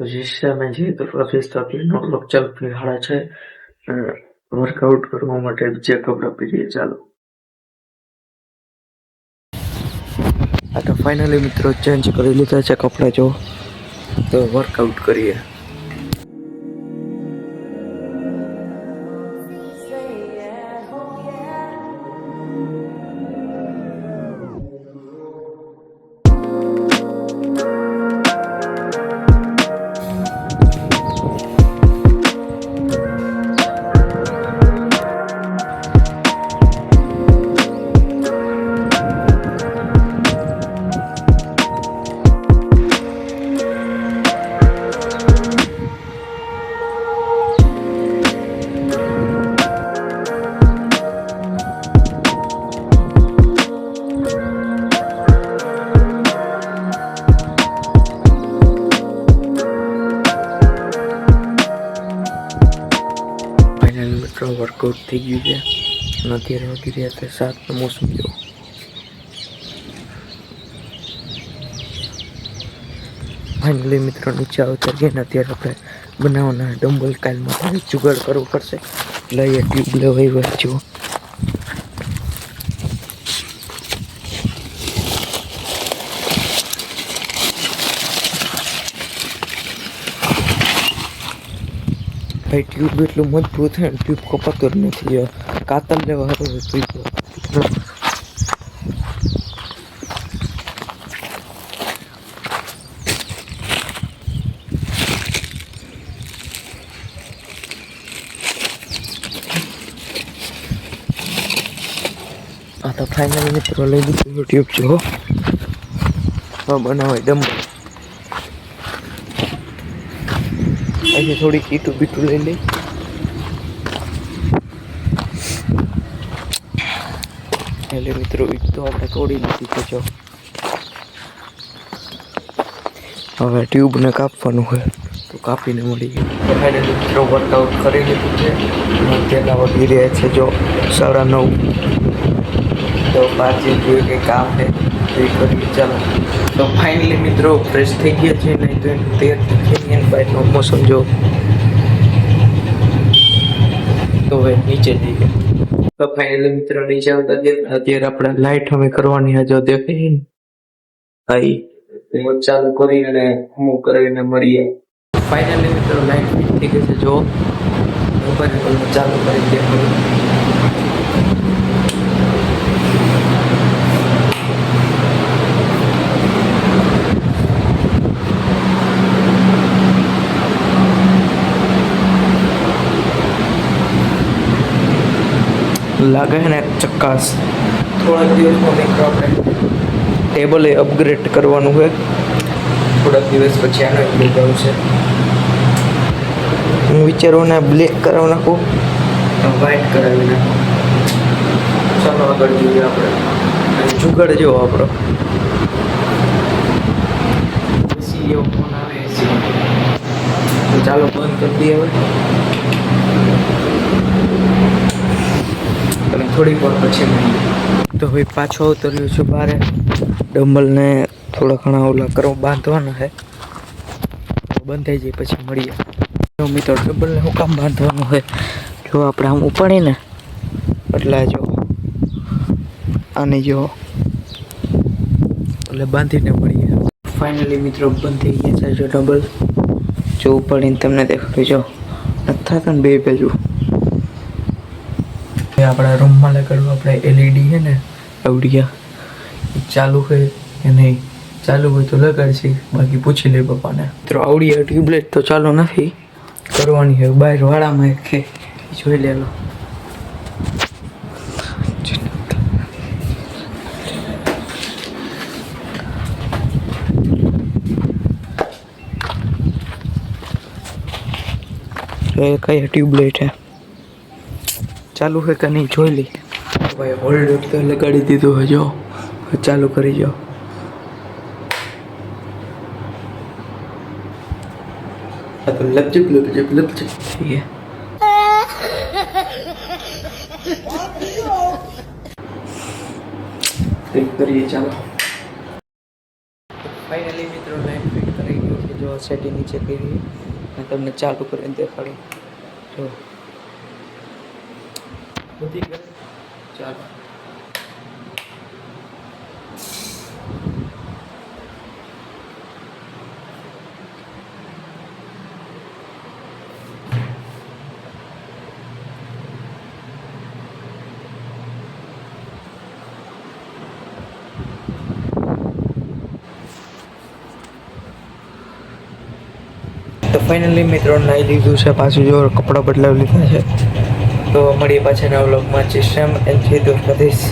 तो जिससे मैं જે પ્રોસેસ તકલીફનો લોક ચાલુ હાડા છે વર્કઆઉટ કરવા માટે જે કપડાં પહેરીએ ચાલો આ તો ફાઇનલી મિત્રો ચેન્જ કરી લીધા છે કપડાં જો તો વર્કઆઉટ કરીએ वर्कआउट थी गई है અત્યારે વાગી રહ્યા છે 7 મોસમ જો ફાઇનલી મિત્રો નીચે આવતા ગયા ને અત્યારે આપણે બનાવવાના ડમ્બલ કાલમાં જુગાડ કરવો પડશે લઈએ ટ્યુબ લેવાઈ વચ્ચે भाई ट्यूब એટલું મજબૂત છે ટ્યુબ કપાતો જ નથી કાતર લેવા હતો આ તો ફાઇનલી મિત્રો લઈ લીધું ટ્યુબ જો બનાવાય ડમ્બલ ऐसे थोड़ी कीटू बीटू ले ली पहले मित्रों तो આપણે તોડી લીધી છે હવે ટ્યુબ ને કાપવાનું હોય તો કાપીને મળી ગયું ફાઇનલી મિત્રો વર્કઆઉટ કરી લીધું છે અત્યારના વાગી રહ્યા છે જો 9:30 તો પાછી જોઈએ કે કામ છે એ કરી ચાલો તો ફાઇનલી મિત્રો ફ્રેશ થઈ ગયા છે નહીં તો એનું બાઈકનો મોસમ જો તો હવે નીચે જઈએ તો ફાઇનલી મિત્રો નીચે આવતા અત્યારે આપણે લાઈટ અમે કરવાની હજુ દેખાય ભાઈ હું ચાલુ કરી અને હું કરીને મળીએ ફાઇનલી મિત્રો લાઈટ ફિટ થઈ ગઈ છે જો મોબાઈલ ચાલુ કરી દે लागे है ना चक्कास थोड़ा दिवस में મિત્રો આપણે ટેબલ એ અપગ્રેડ કરવાનું છે થોડા દિવસ પછી આનો અપગ્રેડ કરવું છે હું વિચારું ને બ્લેક કરાવી નાખું વ્હાઈટ કરાવી નાખું ચાલો આગળ જોઈએ આપણે જુગાડ જેવો આપણો એસી એવો ફોન આવે એસી તો ચાલો બંધ કરી દઈએ હવે થોડીક વાર પછી તો ભાઈ પાછો ઉતર્યો છું બહાર ડમ્બલને થોડા ઘણા ઓલા કરવા બાંધવાના છે બંધ થઈ જાય પછી મળીએ તો મિત્રો ડમ્બલને શું કામ બાંધવાનું હોય જો આપણે આમ ઉપાડીએ ને એટલે જો આને જો એટલે બાંધીને મળીએ ફાઇનલી મિત્રો બંધ થઈ ગયા છે જો ડમ્બલ જો ઉપાડીને તમને દેખાડું જો નથી થતા ને બે બાજુ આપણા રૂમમાં લગાડવું આપણે એલઈડી છે ને આવડિયા ચાલુ છે કે નહીં ચાલુ હોય તો લગાડશે બાકી પૂછી લે પપ્પાને મિત્રો આવડિયા ટ્યુબલાઇટ તો ચાલુ નથી કરવાની છે બહાર વાળામાં એક છે જોઈ લેલો કઈ ટ્યુબલાઇટ है चालू है कि नहीं જોઈ ली भाई होल्ड तो लगाड़ी दीधो है जो चालू करी जाओ तो लपचप लपचप लपचप ठीक है करिए चलो फाइनली मित्रों लाइट फिट कराई गई है जो સેટિંગ નીચે કરી અને તમને ચાલુ કરીને દેખાડું. જો બધી કરે ચાલો. તો ફાઇનલી મિત્રો નાહી લીધું છે, પાછું જો કપડાં બદલાવી લીધા છે. તો મળીએ પાછા નવા વ્લોગમાં. જય શ્રી રામ એન્ડ જય દ્વારકાધીશ.